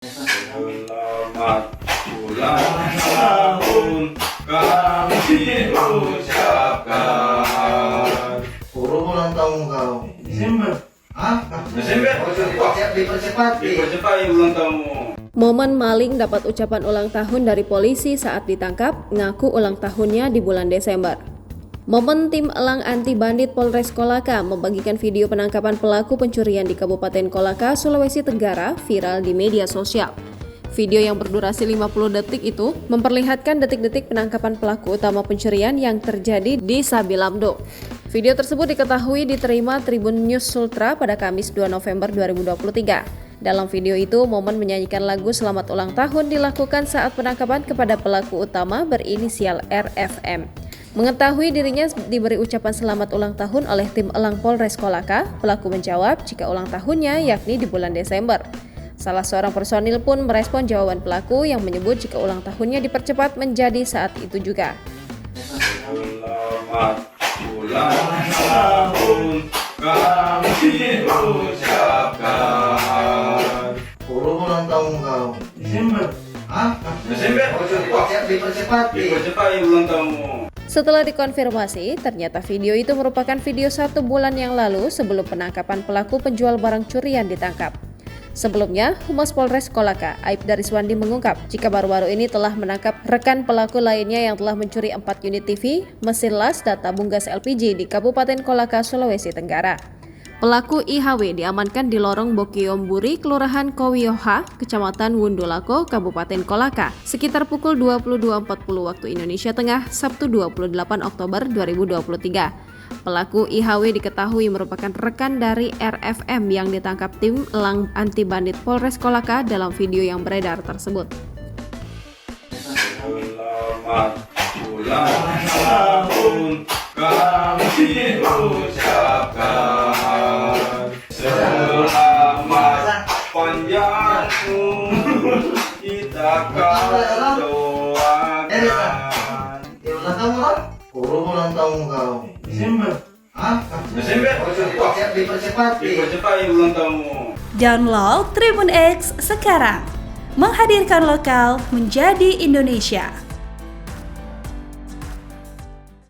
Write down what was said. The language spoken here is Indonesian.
Selamat ulang tahun kami ucapkan. Ulang tahun kau Desember. Desember. Dipercepat. Ulang tahunmu. Momen maling dapat ucapan ulang tahun dari polisi saat ditangkap, ngaku ulang tahunnya di bulan Desember. Momen tim elang anti bandit Polres Kolaka membagikan video penangkapan pelaku pencurian di Kabupaten Kolaka, Sulawesi Tenggara viral di media sosial. Video yang berdurasi 50 detik itu memperlihatkan detik-detik penangkapan pelaku utama pencurian yang terjadi di Sabilamdo. Video tersebut diketahui diterima Tribun News Sultra pada Kamis 2 November 2023. Dalam video itu, momen menyanyikan lagu Selamat Ulang Tahun dilakukan saat penangkapan kepada pelaku utama berinisial RFM. Mengetahui dirinya diberi ucapan selamat ulang tahun oleh tim elang Polres Kolaka, pelaku menjawab jika ulang tahunnya yakni di bulan Desember. Salah seorang personil pun merespon jawaban pelaku yang menyebut jika ulang tahunnya dipercepat menjadi saat itu juga. Selamat ulang tahun kami ucapkan. Ulang tahun kau Desember. Desember. Dipercepat. Ulang tahunmu. Setelah dikonfirmasi, ternyata video itu merupakan video 1 bulan yang lalu sebelum penangkapan pelaku penjual barang curian ditangkap. Sebelumnya, Humas Polres Kolaka, Aibda Riswandi mengungkap jika baru-baru ini telah menangkap rekan pelaku lainnya yang telah mencuri 4 unit TV, mesin las, dan tabung gas LPG di Kabupaten Kolaka, Sulawesi Tenggara. Pelaku IHW diamankan di lorong Bokiomburi, Kelurahan Kowioha, Kecamatan Wundulako, Kabupaten Kolaka, sekitar pukul 22.40 waktu Indonesia Tengah, Sabtu 28 Oktober 2023. Pelaku IHW diketahui merupakan rekan dari RFM yang ditangkap tim elang anti bandit Polres Kolaka dalam video yang beredar tersebut. Selamat ulang tahun kami ucapkan. Selamat panjang umur kita akan doakan. Ulang tahun kau Desember. Desember. Dipercepat. Ulang tahunmu. Download Tribun X sekarang. Menghadirkan lokal menjadi Indonesia.